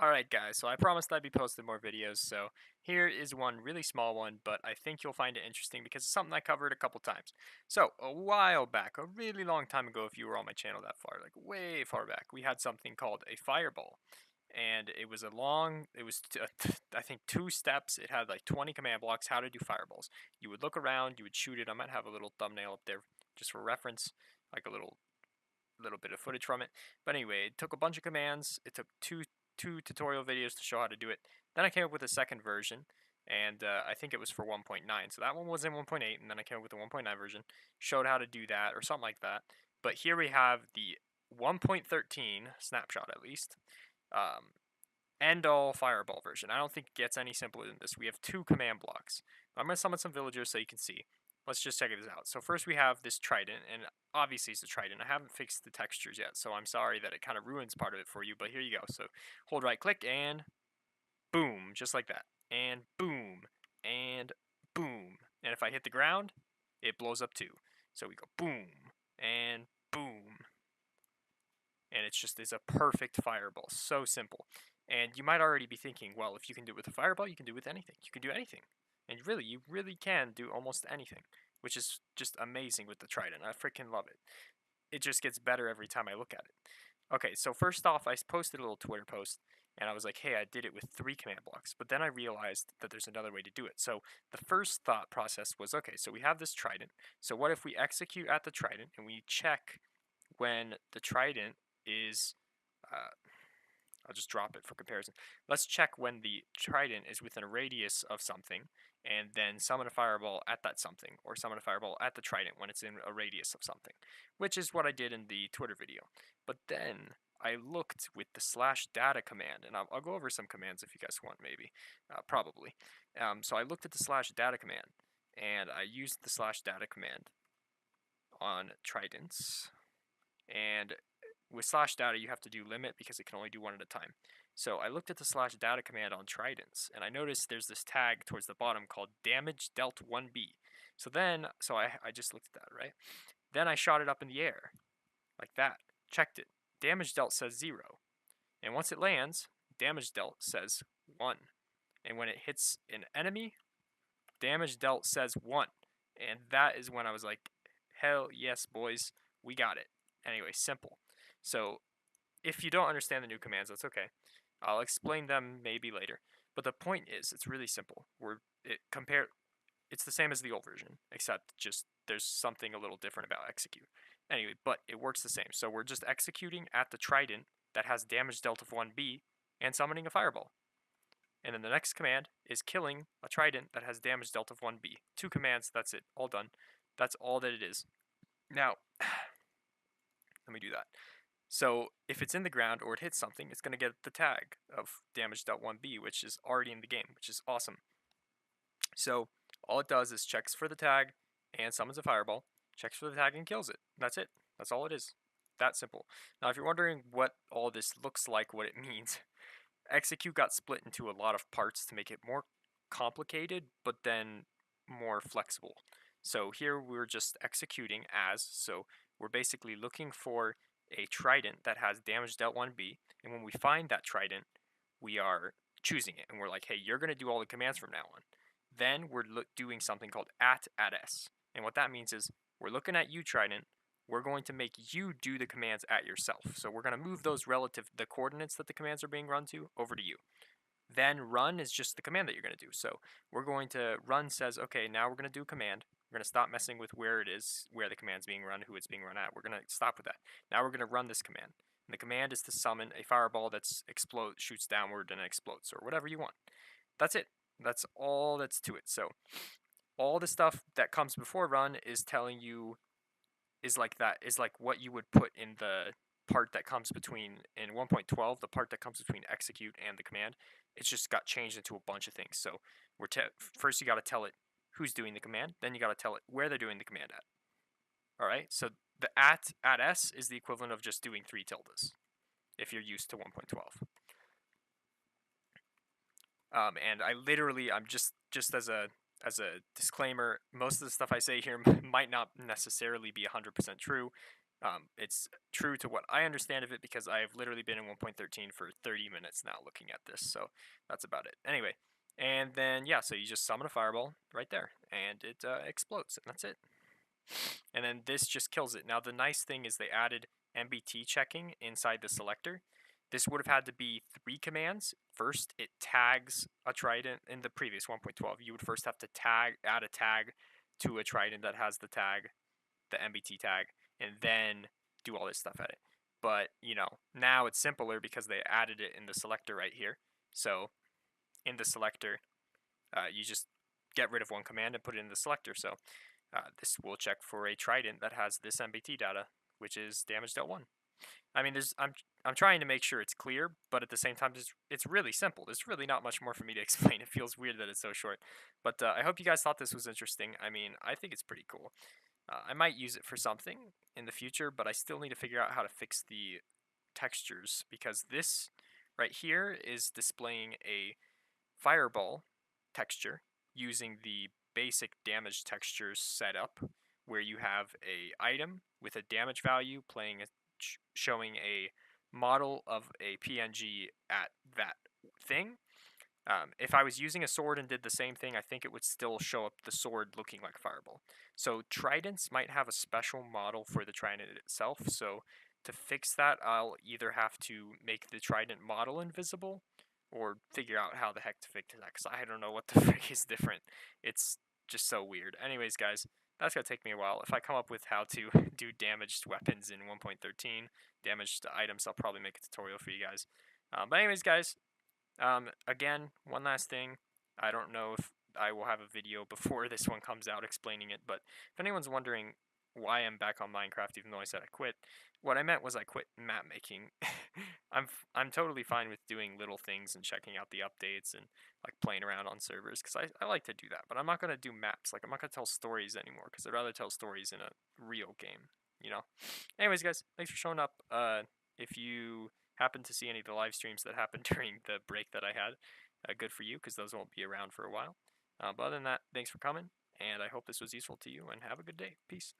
Alright guys, so I promised I'd be posting more videos, so here is one really small one, but I think you'll find it interesting because it's something I covered a couple times. So, a while back, a really long time ago if you were on my channel that far, like way far back, we had something called a fireball. And it was I think 2 steps, it had like 20 command blocks, how to do fireballs. You would look around, you would shoot it, I might have a little thumbnail up there just for reference, like a little bit of footage from it. But anyway, it took a bunch of commands. It took two tutorial videos to show how to do it. Then I came up with a second version, and I think it was for 1.9. So that one was in 1.8, and then I came up with the 1.9 version, showed how to do that or something like that. But here we have the 1.13 snapshot, at least. End all fireball version. I don't think it gets any simpler than this. We have 2 command blocks. I'm going to summon some villagers so you can see. Let's just check this out. So first we have this trident, and obviously it's a trident. I haven't fixed the textures yet, so I'm sorry that it kind of ruins part of it for you, but here you go. So hold right click and boom, just like that. And boom, and boom. And if I hit the ground, it blows up too. So we go boom, and boom. And it's a perfect fireball. So simple. And you might already be thinking, well, if you can do it with a fireball, you can do it with anything. You can do anything. And really, you really can do almost anything, which is just amazing with the trident. I freaking love it. It just gets better every time I look at it. Okay, so first off, I posted a little Twitter post, and I was like, hey, I did it with 3 command blocks. But then I realized that there's another way to do it. So the first thought process was, okay, so we have this trident. So what if we execute at the trident, and we check when the trident is I'll just drop it for comparison. Let's check when the trident is within a radius of something, and then summon a fireball at that something, or summon a fireball at the trident when it's in a radius of something, which is what I did in the Twitter video. But then I looked with the /data command, and I'll go over some commands if you guys want, maybe, probably. So I looked at the /data command, and I used the /data command on tridents, and with /data, you have to do limit because it can only do one at a time. So I looked at the /data command on tridents, and I noticed there's this tag towards the bottom called damage dealt 1b. So I just looked at that, right? Then I shot it up in the air, like that, checked it. Damage dealt says 0. And once it lands, damage dealt says 1. And when it hits an enemy, damage dealt says 1. And that is when I was like, hell yes, boys, we got it. Anyway, simple. So if you don't understand the new commands, that's okay. I'll explain them maybe later. But the point is, it's really simple. It's the same as the old version, except just there's something a little different about execute. Anyway, but it works the same. So we're just executing at the trident that has damage dealt of 1b and summoning a fireball. And then the next command is killing a trident that has damage dealt of 1b. 2 commands, that's it, all done. That's all that it is. Now, let me do that. So if it's in the ground or it hits something, it's going to get the tag of damage.1b, which is already in the game, which is awesome. So all it does is checks for the tag and summons a fireball, checks for the tag and kills it. That's it. That's all it is. That simple. Now if you're wondering what all this looks like, what it means, execute got split into a lot of parts to make it more complicated, but then more flexible. So here we're just executing as, so we're basically looking for a trident that has damage dealt 1b, and when we find that trident, we are choosing it, and we're like, hey, you're going to do all the commands from now on. Then we're doing something called at s, and what that means is we're looking at you, trident, we're going to make you do the commands at yourself. So we're going to move those the coordinates that the commands are being run to, over to you. Then run is just the command that you're going to do. So we're going to, run says, okay, now we're going to do a command. We're going to stop messing with where it is, where the command's being run, who it's being run at. We're going to stop with that. Now we're going to run this command. And the command is to summon a fireball that's shoots downward and explodes, or whatever you want. That's it. That's all that's to it. So all the stuff that comes before run is telling you, is like what you would put in the part that comes between, in 1.12, the part that comes between execute and the command. It's just got changed into a bunch of things. So first you got to tell it who's doing the command, then you got to tell it where they're doing the command at. Alright, so the at s is the equivalent of just doing 3 tildes, if you're used to 1.12. And I'm just as a disclaimer, most of the stuff I say here might not necessarily be 100% true. It's true to what I understand of it because I have literally been in 1.13 for 30 minutes now looking at this, so that's about it. Anyway, and then yeah, so you just summon a fireball right there, and it explodes, and that's it. And then this just kills it. Now the nice thing is they added MBT checking inside the selector. This would have had to be 3 commands. First, it tags a trident. In the previous 1.12, you would first have to add a tag to a trident that has the tag, the MBT tag, and then do all this stuff at it. But, you know, now it's simpler because they added it in the selector right here. So in the selector, you just get rid of one command and put it in the selector. So this will check for a trident that has this MBT data, which is damage dealt 1. I mean, I'm trying to make sure it's clear, but at the same time, it's really simple. There's really not much more for me to explain. It feels weird that it's so short, but I hope you guys thought this was interesting. I mean, I think it's pretty cool. I might use it for something in the future, but I still need to figure out how to fix the textures because this right here is displaying a fireball texture using the basic damage textures setup where you have a item with a damage value playing showing a model of a PNG at that thing. If I was using a sword and did the same thing, I think it would still show up the sword looking like fireball. So tridents might have a special model for the trident itself. So to fix that, I'll either have to make the trident model invisible or figure out how the heck to fix that because I don't know what the frick is different. It's just so weird. Anyways, guys, that's going to take me a while. If I come up with how to do damaged weapons in 1.13, damaged items, I'll probably make a tutorial for you guys. But anyways, guys, again, one last thing. I don't know if I will have a video before this one comes out explaining it, but if anyone's wondering why I'm back on Minecraft even though I said I quit, what I meant was I quit map making. I'm totally fine with doing little things and checking out the updates and like playing around on servers because I like to do that, but I'm not going to do maps. Like I'm not going to tell stories anymore because I'd rather tell stories in a real game, you know? Anyways, guys, thanks for showing up. If you happen to see any of the live streams that happened during the break that I had, good for you because those won't be around for a while. But other than that, thanks for coming, and I hope this was useful to you, and have a good day. Peace.